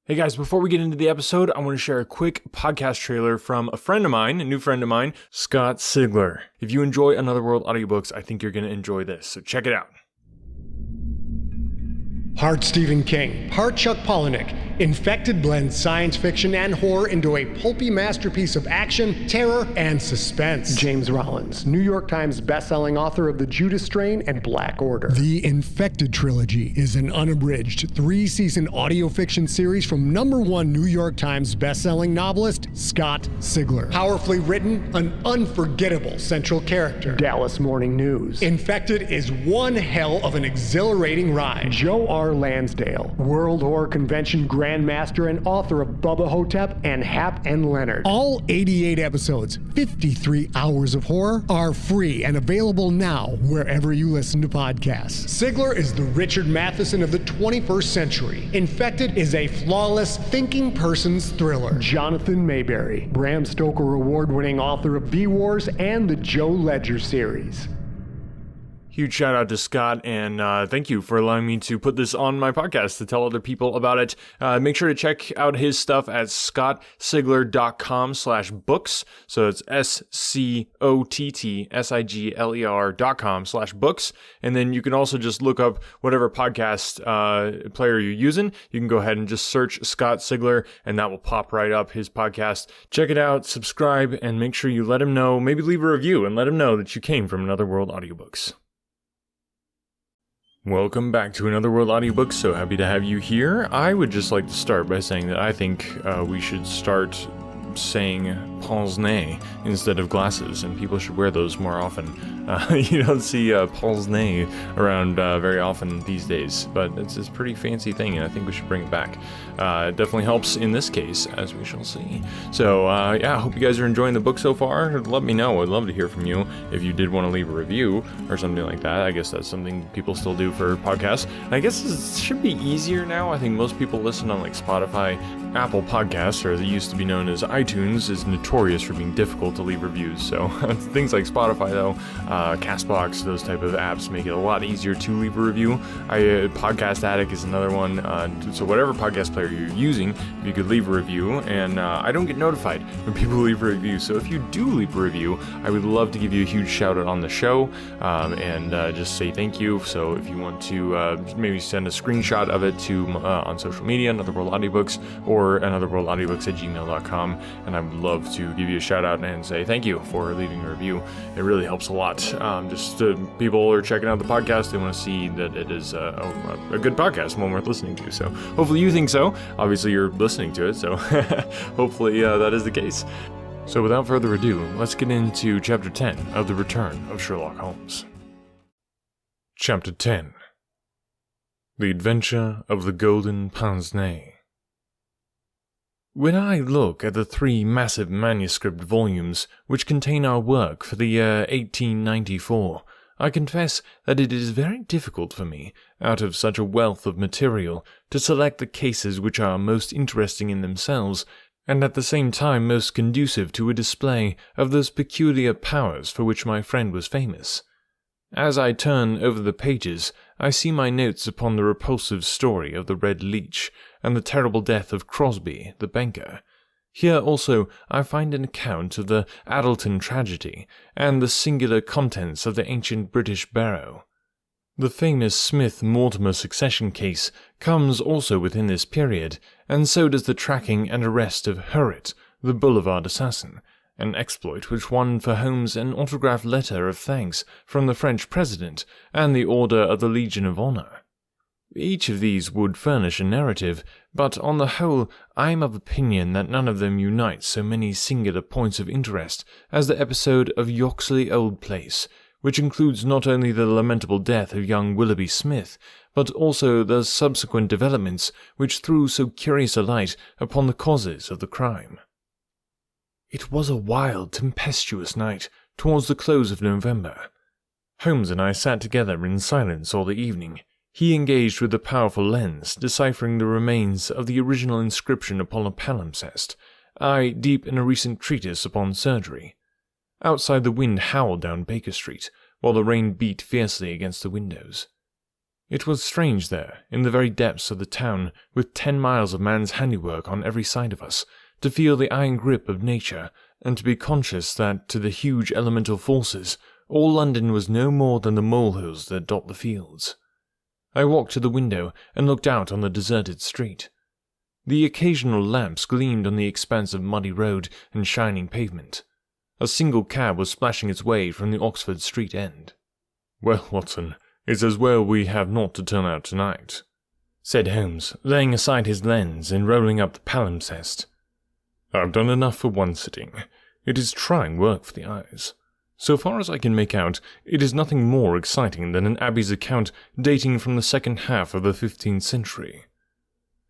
Hey guys, before we get into the episode, I want to share a quick podcast trailer from a friend of mine, a new friend of mine, Scott Sigler. If you enjoy Another World Audiobooks, I think you're going to enjoy this, so check it out. Part Stephen King, part Chuck Palahniuk, Infected blends science fiction and horror into a pulpy masterpiece of action, terror, and suspense. James Rollins, New York Times bestselling author of The Judas Strain and Black Order. The Infected trilogy is an unabridged 3-season audio fiction series from #1 New York Times bestselling novelist Scott Sigler. Powerfully written, an unforgettable central character. Dallas Morning News. Infected is one hell of an exhilarating ride. Joe R. Lansdale, World Horror Convention Grandmaster and author of Bubba Hotep and Hap and Leonard. All 88 episodes, 53 hours of horror, are free and available now wherever you listen to podcasts. Sigler is the Richard Matheson of the 21st century. Infected is a flawless, thinking person's thriller. Jonathan Mayberry, Bram Stoker award-winning author of V-Wars and the Joe Ledger series. Huge shout out to Scott, and thank you for allowing me to put this on my podcast to tell other people about it. Make sure to check out his stuff at scottsigler.com/books. So it's SCOTTSIGLER.com/books. And then you can also just look up whatever podcast player you're using. You can go ahead and just search Scott Sigler, and that will pop right up his podcast. Check it out, subscribe, and make sure you let him know, maybe leave a review and let him know that you came from Another World Audiobooks. Welcome back to Another World Audiobooks. So happy to have you here. I would just like to start by saying that I think we should start saying Pince-Nez instead of glasses, and people should wear those more often. You don't see Pince-Nez around very often these days, but it's a pretty fancy thing, and I think we should bring it back. It definitely helps in this case, as we shall see. So yeah, I hope you guys are enjoying the book so far. Let me know. I'd love to hear from you if you did want to leave a review or something like that. I guess that's something people still do for podcasts. And I guess it should be easier now. I think most people listen on like Spotify. Apple Podcasts, or as it used to be known as iTunes, is notorious for being difficult to leave reviews. So things like Spotify, though, Castbox, those type of apps make it a lot easier to leave a review. Podcast Addict is another one. So whatever podcast player you're using, you could leave a review, and I don't get notified when people leave a review. So if you do leave a review, I would love to give you a huge shout out on the show, and just say thank you. So if you want to maybe send a screenshot of it to on social media, Another World Audiobooks, or anotherworldaudiobooks@gmail.com, and I would love to give you a shout out and say thank you for leaving a review. It really helps a lot. People are checking out the podcast. They want to see that it is a good podcast, one worth listening to. So hopefully you think so. Obviously you're listening to it, so hopefully that is the case. So without further ado, let's get into Chapter 10 of The Return of Sherlock Holmes. Chapter 10. The Adventure of the Golden Pince-Nez. When I look at the 3 massive manuscript volumes which contain our work for the year 1894, I confess that it is very difficult for me, out of such a wealth of material, to select the cases which are most interesting in themselves, and at the same time most conducive to a display of those peculiar powers for which my friend was famous. As I turn over the pages, I see my notes upon the repulsive story of the Red Leech, and the terrible death of Crosby, the banker. Here also I find an account of the Addleton tragedy, and the singular contents of the ancient British barrow. The famous Smith-Mortimer succession case comes also within this period, and so does the tracking and arrest of Hurrett, the boulevard assassin, an exploit which won for Holmes an autographed letter of thanks from the French President and the Order of the Legion of Honor. Each of these would furnish a narrative, but on the whole I am of opinion that none of them unites so many singular points of interest as the episode of Yoxley Old Place, which includes not only the lamentable death of young Willoughby Smith, but also the subsequent developments which threw so curious a light upon the causes of the crime. It was a wild, tempestuous night towards the close of November. Holmes and I sat together in silence all the evening, he engaged with a powerful lens, deciphering the remains of the original inscription upon a palimpsest, I deep in a recent treatise upon surgery. Outside the wind howled down Baker Street, while the rain beat fiercely against the windows. It was strange there, in the very depths of the town, with 10 miles of man's handiwork on every side of us, to feel the iron grip of nature, and to be conscious that, to the huge elemental forces, all London was no more than the molehills that dot the fields. I walked to the window and looked out on the deserted street. The occasional lamps gleamed on the expanse of muddy road and shining pavement. A single cab was splashing its way from the Oxford Street end. "Well, Watson, it's as well we have not to turn out tonight," said Holmes, laying aside his lens and rolling up the palimpsest. "I've done enough for one sitting. It is trying work for the eyes. So far as I can make out, it is nothing more exciting than an abbey's account dating from the second half of the 15th century.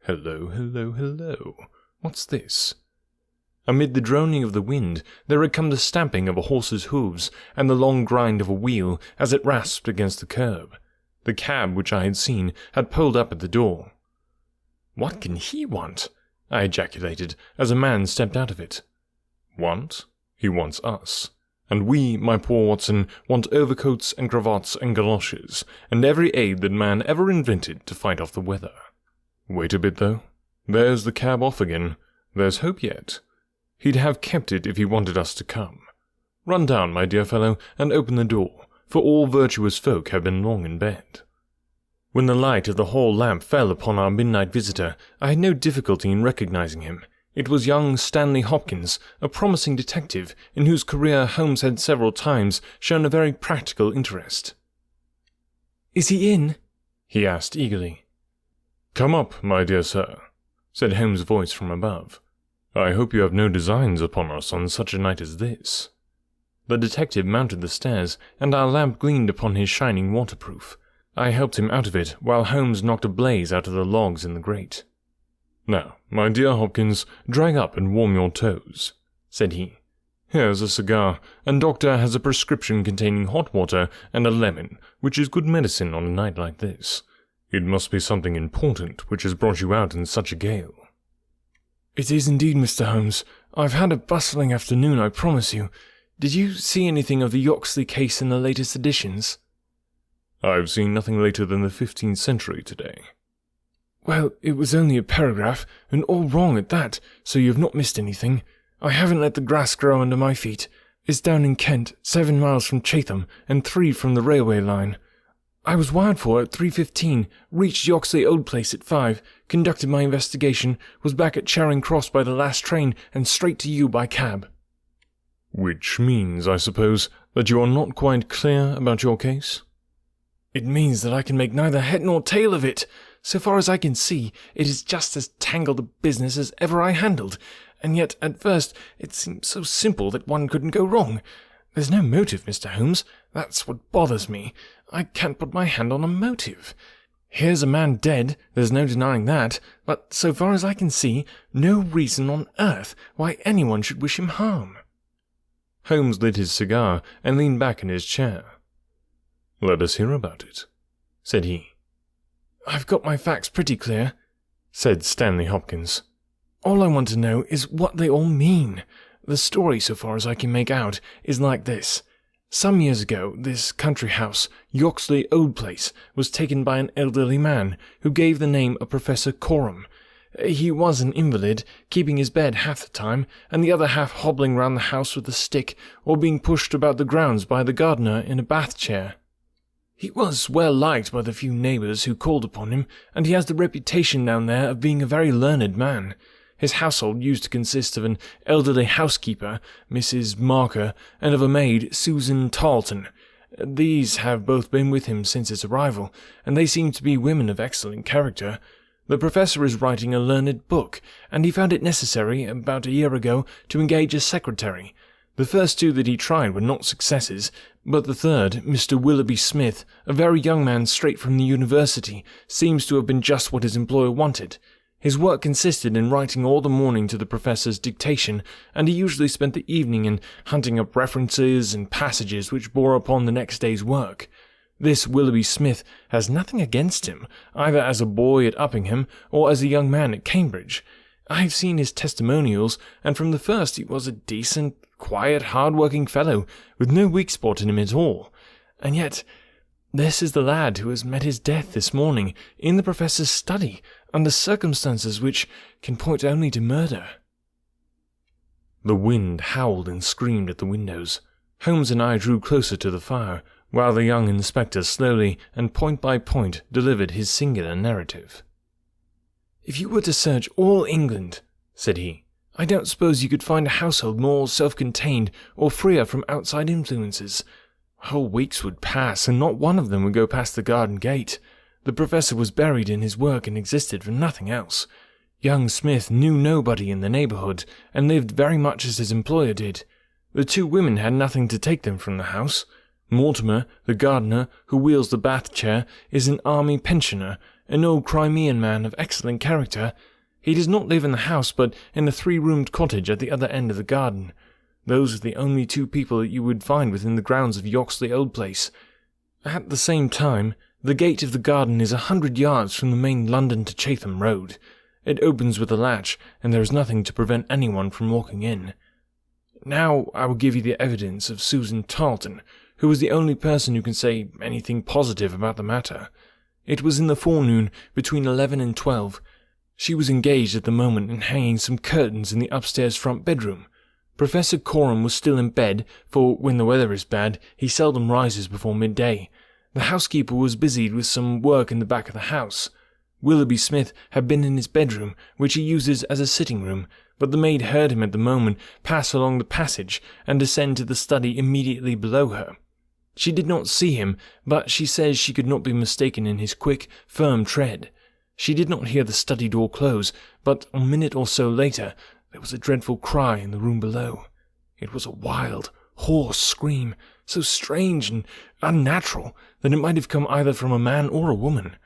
Hello, hello, hello. What's this?" Amid the droning of the wind, there had come the stamping of a horse's hooves and the long grind of a wheel as it rasped against the curb. The cab which I had seen had pulled up at the door. "What can he want?" I ejaculated as a man stepped out of it. "Want? He wants us. And we, my poor Watson, want overcoats and cravats and galoshes, and every aid that man ever invented to fight off the weather. Wait a bit, though. There's the cab off again. There's hope yet. He'd have kept it if he wanted us to come. Run down, my dear fellow, and open the door, for all virtuous folk have been long in bed." When the light of the hall lamp fell upon our midnight visitor, I had no difficulty in recognizing him. It was young Stanley Hopkins, a promising detective, in whose career Holmes had several times shown a very practical interest. "Is he in?" he asked eagerly. "Come up, my dear sir," said Holmes' voice from above. "I hope you have no designs upon us on such a night as this." The detective mounted the stairs, and our lamp gleamed upon his shining waterproof. I helped him out of it, while Holmes knocked a blaze out of the logs in the grate. "Now, my dear Hopkins, drag up and warm your toes," said he. "Here's a cigar, and Doctor has a prescription containing hot water and a lemon, which is good medicine on a night like this. It must be something important which has brought you out in such a gale." "It is indeed, Mr. Holmes. I've had a bustling afternoon, I promise you. Did you see anything of the Yoxley case in the latest editions?" "I've seen nothing later than the 15th century today." "Well, it was only a paragraph, and all wrong at that, so you've not missed anything. I haven't let the grass grow under my feet. It's down in Kent, 7 miles from Chatham, and 3 from the railway line. I was wired for at 3:15, reached Yoxley Old Place at 5, conducted my investigation, was back at Charing Cross by the last train, and straight to you by cab." "Which means, I suppose, that you are not quite clear about your case?" "It means that I can make neither head nor tail of it. So far as I can see, it is just as tangled a business as ever I handled, and yet at first it seemed so simple that one couldn't go wrong. There's no motive, Mr. Holmes. That's what bothers me. I can't put my hand on a motive. Here's a man dead, there's no denying that, but so far as I can see, no reason on earth why anyone should wish him harm." Holmes lit his cigar and leaned back in his chair. "Let us hear about it," said he. "I've got my facts pretty clear," said Stanley Hopkins. "All I want to know is what they all mean. The story, so far as I can make out, is like this. Some years ago, this country house, Yoxley Old Place, was taken by an elderly man who gave the name of Professor Coram. He was an invalid, keeping his bed half the time, and the other half hobbling round the house with a stick, or being pushed about the grounds by the gardener in a bath chair. He was well liked by the few neighbours who called upon him, and he has the reputation down there of being a very learned man. His household used to consist of an elderly housekeeper, Mrs. Marker, and of a maid, Susan Tarleton. These have both been with him since his arrival, and they seem to be women of excellent character. The professor is writing a learned book, and he found it necessary, about a year ago, to engage a secretary. The first 2 that he tried were not successes, but the third, Mr. Willoughby Smith, a very young man straight from the university, seems to have been just what his employer wanted. His work consisted in writing all the morning to the professor's dictation, and he usually spent the evening in hunting up references and passages which bore upon the next day's work. This Willoughby Smith has nothing against him, either as a boy at Uppingham or as a young man at Cambridge. I've seen his testimonials, and from the first he was a decent, quiet, hard-working fellow, with no weak spot in him at all. And yet, This is the lad who has met his death this morning in the professor's study, under circumstances which can point only to murder." The wind howled and screamed at the windows. Holmes and I drew closer to the fire, while the young inspector slowly and point by point delivered his singular narrative. "If you were to search all England," said he, "I don't suppose you could find a household more self-contained or freer from outside influences. Whole weeks would pass, and not one of them would go past the garden gate. The professor was buried in his work and existed for nothing else. Young Smith knew nobody in the neighbourhood, and lived very much as his employer did. The two women had nothing to take them from the house. Mortimer, the gardener, who wheels the bath chair, is an army pensioner, an old Crimean man of excellent character. He does not live in the house, but in a 3-roomed cottage at the other end of the garden. Those are the only two people that you would find within the grounds of Yoxley Old Place. At the same time, the gate of the garden is 100 yards from the main London to Chatham Road. It opens with a latch, and there is nothing to prevent anyone from walking in. Now I will give you the evidence of Susan Tarleton, who was the only person who can say anything positive about the matter. It was in the forenoon, between 11 and 12. She was engaged at the moment in hanging some curtains in the upstairs front bedroom. Professor Coram was still in bed, for when the weather is bad, he seldom rises before midday. The housekeeper was busied with some work in the back of the house. Willoughby Smith had been in his bedroom, which he uses as a sitting room, but the maid heard him at the moment pass along the passage and descend to the study immediately below her. She did not see him, but she says she could not be mistaken in his quick, firm tread. She did not hear the study door close, but a minute or so later there was a dreadful cry in the room below. It was a wild, hoarse scream, so strange and unnatural that it might have come either from a man or a woman.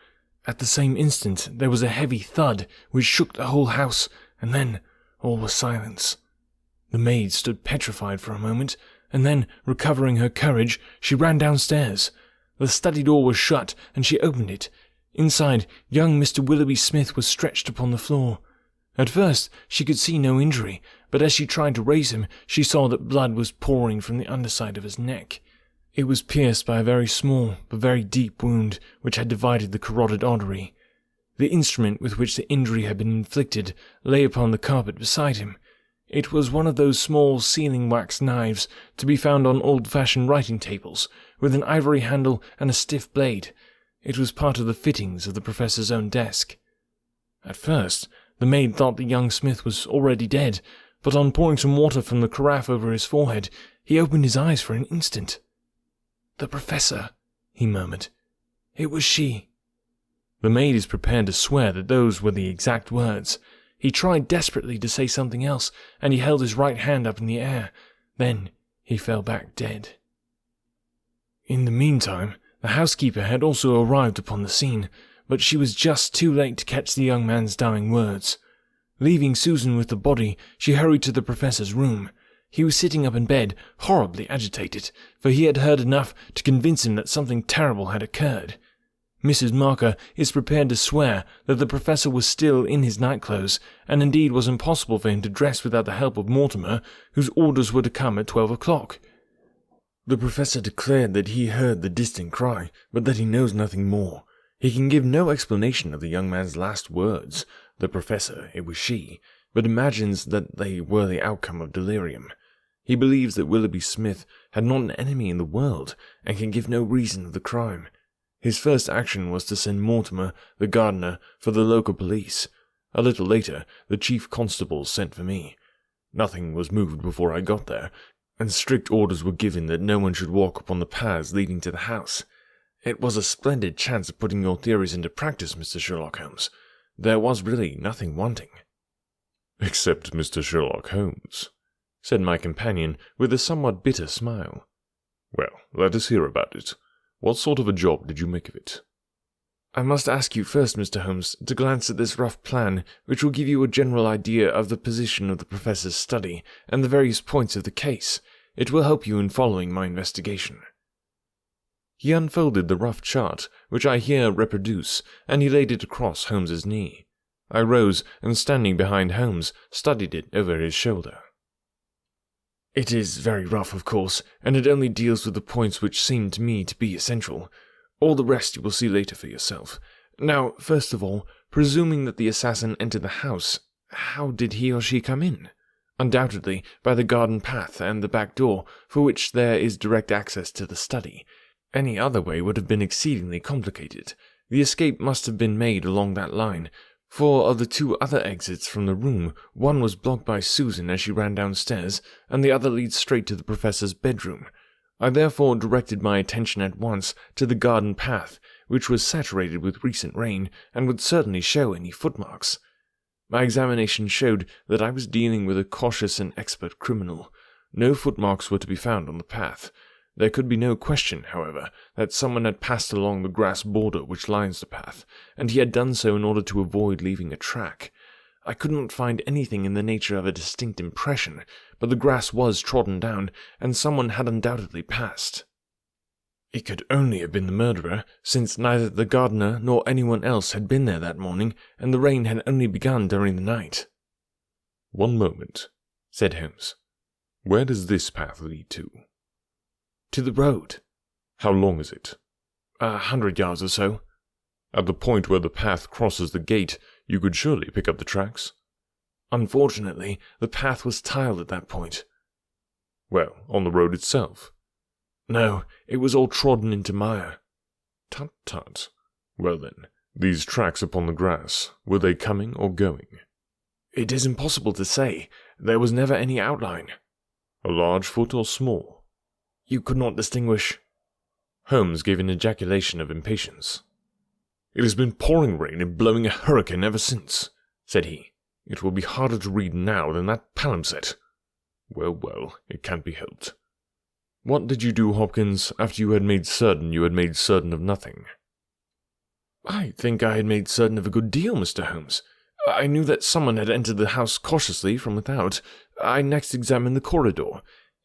At the same instant there was a heavy thud which shook the whole house, and then all was silence. The maid stood petrified for a moment, and then, recovering her courage, she ran downstairs. The study door was shut, and she opened it. Inside, young Mr. Willoughby Smith was stretched upon the floor. At first she could see no injury, but as she tried to raise him, she saw that blood was pouring from the underside of his neck. It was pierced by a very small but very deep wound which had divided the carotid artery. The instrument with which the injury had been inflicted lay upon the carpet beside him. It was one of those small sealing-wax knives to be found on old-fashioned writing tables, with an ivory handle and a stiff blade. It was part of the fittings of the professor's own desk. At first, the maid thought that young Smith was already dead, but on pouring some water from the carafe over his forehead, he opened his eyes for an instant. "The professor," he murmured. "It was she." The maid is prepared to swear that those were the exact words. He tried desperately to say something else, and he held his right hand up in the air. Then he fell back dead. In the meantime, the housekeeper had also arrived upon the scene, but she was just too late to catch the young man's dying words. Leaving Susan with the body, she hurried to the professor's room. He was sitting up in bed, horribly agitated, for he had heard enough to convince him that something terrible had occurred. Mrs. Marker is prepared to swear that the professor was still in his nightclothes, and indeed was impossible for him to dress without the help of Mortimer, whose orders were to come at 12 o'clock. The professor declared that he heard the distant cry, but that he knows nothing more. He can give no explanation of the young man's last words. The professor, it was she, but imagines that they were the outcome of delirium. He believes that Willoughby Smith had not an enemy in the world, and can give no reason of the crime. His first action was to send Mortimer, the gardener, for the local police. A little later, the chief constable sent for me. Nothing was moved before I got there, and strict orders were given that no one should walk upon the paths leading to the house. It was a splendid chance of putting your theories into practice, Mr. Sherlock Holmes. There was really nothing wanting. "Except Mr. Sherlock Holmes," said my companion with a somewhat bitter smile. "Well, let us hear about it. What sort of a job did you make of it?" "I must ask you first, Mr. Holmes, to glance at this rough plan, which will give you a general idea of the position of the professor's study and the various points of the case. It will help you in following my investigation." He unfolded the rough chart, which I here reproduce, and he laid it across Holmes's knee. I rose, and standing behind Holmes, studied it over his shoulder. "It is very rough, of course, and it only deals with the points which seem to me to be essential. All the rest you will see later for yourself. Now, first of all, presuming that the assassin entered the house, how did he or she come in? Undoubtedly by the garden path and the back door, for which there is direct access to the study. Any other way would have been exceedingly complicated. The escape must have been made along that line, for of the two other exits from the room, one was blocked by Susan as she ran downstairs, and the other leads straight to the professor's bedroom. I therefore directed my attention at once to the garden path, which was saturated with recent rain, and would certainly show any footmarks. My examination showed that I was dealing with a cautious and expert criminal. No footmarks were to be found on the path. There could be no question, however, that someone had passed along the grass border which lines the path, and he had done so in order to avoid leaving a track. I could not find anything in the nature of a distinct impression, but the grass was trodden down, and someone had undoubtedly passed. It could only have been the murderer, since neither the gardener nor anyone else had been there that morning, and the rain had only begun during the night. "One moment," said Holmes. "Where does this path lead to?" "To the road." "How long is it?" 100 yards or so." "At the point where the path crosses the gate, you could surely pick up the tracks?" "Unfortunately, the path was tiled at that point." "Well, on the road itself?" "No, it was all trodden into mire." "Tut, tut. Well then, these tracks upon the grass, were they coming or going?" "It is impossible to say. There was never any outline." "A large foot or small?" "You could not distinguish." Holmes gave an ejaculation of impatience. "It has been pouring rain and blowing a hurricane ever since," said he. "It will be harder to read now than that palimpsest. Well, well, it can't be helped. What did you do, Hopkins, after you had made certain of nothing?" "I think I had made certain of a good deal, Mr. Holmes. I knew that someone had entered the house cautiously from without. I next examined the corridor.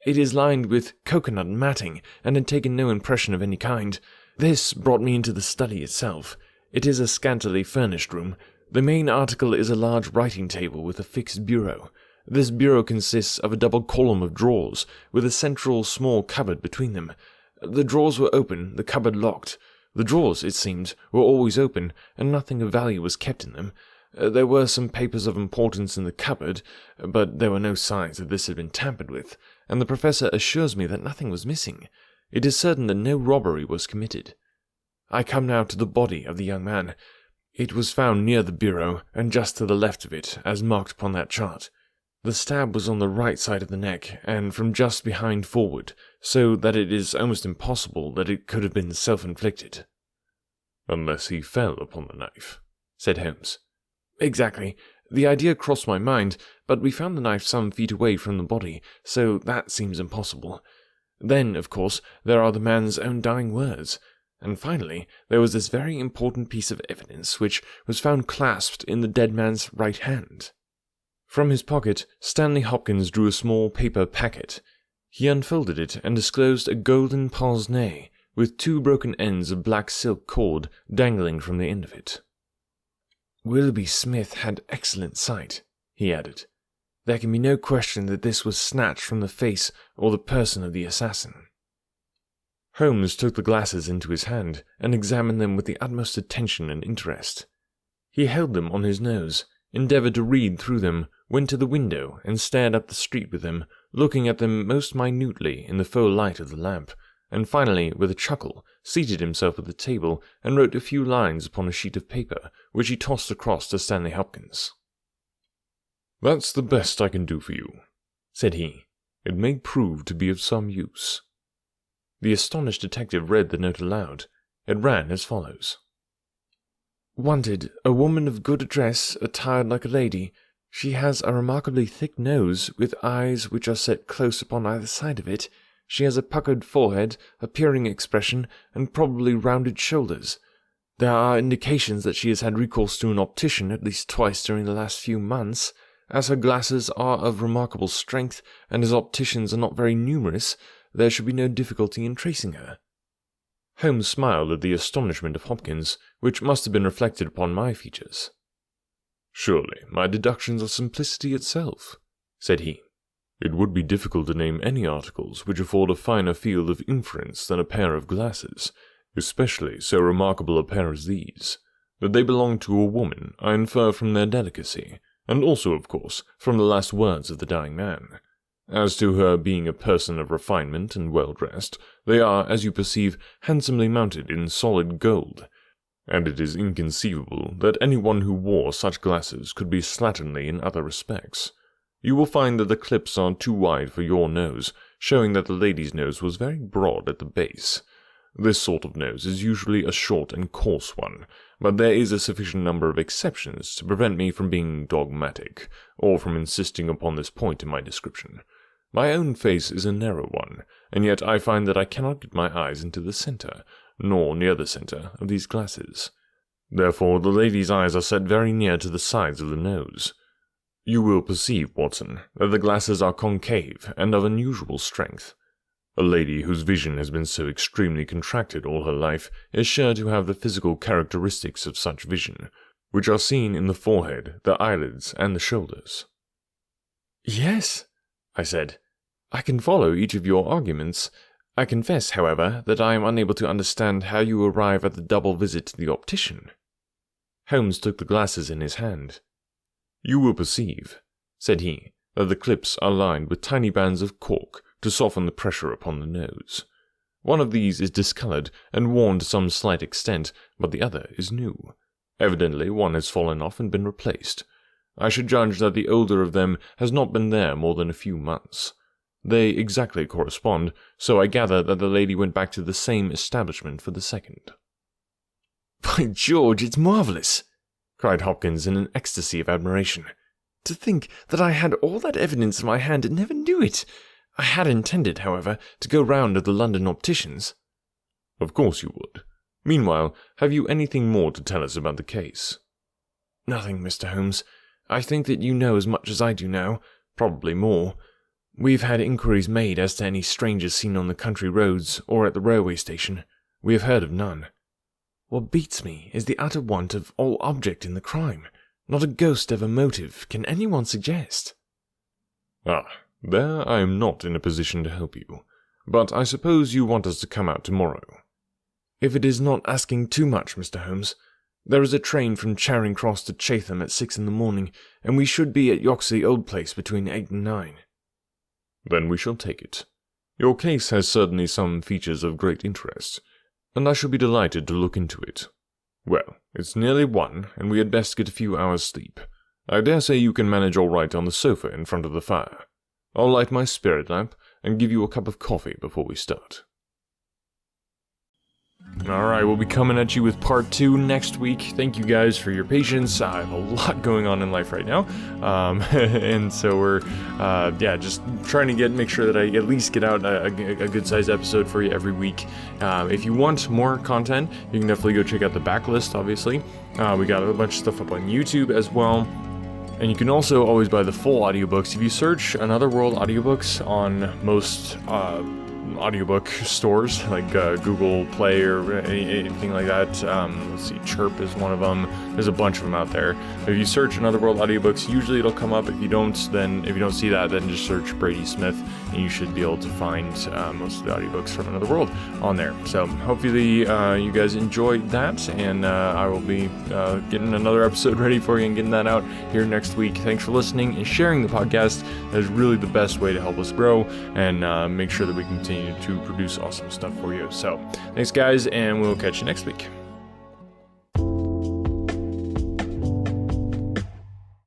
It is lined with coconut matting, and had taken no impression of any kind. This brought me into the study itself. It is a scantily furnished room. The main article is a large writing table with a fixed bureau. This bureau consists of a double column of drawers, with a central small cupboard between them. The drawers were open, the cupboard locked. The drawers, it seemed, were always open, and nothing of value was kept in them. There were some papers of importance in the cupboard, but there were no signs that this had been tampered with, and the professor assures me that nothing was missing. It is certain that no robbery was committed. I come now to the body of the young man. It was found near the bureau, and just to the left of it, as marked upon that chart. The stab was on the right side of the neck, and from just behind forward, so that it is almost impossible that it could have been self-inflicted." "Unless he fell upon the knife," said Holmes. "Exactly. The idea crossed my mind, but we found the knife some feet away from the body, so that seems impossible. Then, of course, there are the man's own dying words. And finally, there was this very important piece of evidence which was found clasped in the dead man's right hand." From his pocket, Stanley Hopkins drew a small paper packet. He unfolded it and disclosed a golden pince-nez, with 2 broken ends of black silk cord dangling from the end of it. "Willoughby Smith had excellent sight," he added. "There can be no question that this was snatched from the face or the person of the assassin." Holmes took the glasses into his hand and examined them with the utmost attention and interest. He held them on his nose, endeavoured to read through them, went to the window and stared up the street with them, looking at them most minutely in the full light of the lamp, and finally, with a chuckle, seated himself at the table and wrote a few lines upon a sheet of paper, which he tossed across to Stanley Hopkins. "That's the best I can do for you," said he. "It may prove to be of some use." The astonished detective read the note aloud. It ran as follows. "Wanted, a woman of good address, attired like a lady. She has a remarkably thick nose, with eyes which are set close upon either side of it. She has a puckered forehead, a peering expression, and probably rounded shoulders. There are indications that she has had recourse to an optician at least twice during the last few months. As her glasses are of remarkable strength, and as opticians are not very numerous, there should be no difficulty in tracing her." Holmes smiled at the astonishment of Hopkins, which must have been reflected upon my features. "Surely my deductions are simplicity itself," said he. "It would be difficult to name any articles which afford a finer field of inference than a pair of glasses, Especially so remarkable a pair as these. That they belong to a woman, I infer from their delicacy, and also, of course, from the last words of the dying man. As to her being a person of refinement and well-dressed, they are, as you perceive, handsomely mounted in solid gold, and it is inconceivable that anyone who wore such glasses could be slatternly in other respects. You will find that the clips are too wide for your nose, showing that the lady's nose was very broad at the base. This sort of nose is usually a short and coarse one, but there is a sufficient number of exceptions to prevent me from being dogmatic, or from insisting upon this point in my description. My own face is a narrow one, and yet I find that I cannot get my eyes into the centre, nor near the centre, of these glasses. Therefore the lady's eyes are set very near to the sides of the nose. You will perceive, Watson, that the glasses are concave and of unusual strength. A lady whose vision has been so extremely contracted all her life is sure to have the physical characteristics of such vision, which are seen in the forehead, the eyelids, and the shoulders. Yes, I said. I can follow each of your arguments. I confess, however, that I am unable to understand how you arrive at the double visit to the optician. Holmes took the glasses in his hand. You will perceive, said he, that the clips are lined with tiny bands of cork to soften the pressure upon the nose. One of these is discoloured and worn to some slight extent, but the other is new. Evidently one has fallen off and been replaced. I should judge that the older of them has not been there more than a few months. They exactly correspond, so I gather that the lady went back to the same establishment for the second. By George, it's marvellous! Cried Hopkins in an ecstasy of admiration. To think that I had all that evidence in my hand and never knew it! I had intended, however, to go round to the London opticians. Of course you would. Meanwhile, have you anything more to tell us about the case? Nothing, Mr. Holmes. I think that you know as much as I do now, probably more. We've had inquiries made as to any strangers seen on the country roads or at the railway station. We have heard of none. What beats me is the utter want of all object in the crime. Not a ghost of a motive can anyone suggest. Ah, there I am not in a position to help you. But I suppose you want us to come out tomorrow. If it is not asking too much, Mr. Holmes. There is a train from Charing Cross to Chatham at 6 in the morning, and we should be at Yoxley Old Place between 8 and 9. Then we shall take it. Your case has certainly some features of great interest, and I shall be delighted to look into it. Well, it's nearly 1, and we had best get a few hours' sleep. I dare say you can manage all right on the sofa in front of the fire. I'll light my spirit lamp and give you a cup of coffee before we start. Alright, we'll be coming at you with part 2 next week. Thank you guys for your patience. I have a lot going on in life right now. And so we're, just trying to make sure that I at least get out a good-sized episode for you every week. If you want more content, you can definitely go check out the backlist, obviously. We got a bunch of stuff up on YouTube as well. And you can also always buy the full audiobooks. If you search Another World Audiobooks on most audiobook stores like Google Play or anything like that. Let's see, Chirp is one of them. There's a bunch of them out there. If you search Another World Audiobooks, usually it'll come up. If you don't see that, then just search Brady Smith, and you should be able to find most of the audiobooks from Another World on there. So hopefully you guys enjoyed that, and I will be getting another episode ready for you and getting that out here next week. Thanks for listening and sharing the podcast. That is really the best way to help us grow and make sure that we continue to produce awesome stuff for you. So thanks guys, and we'll catch you next week.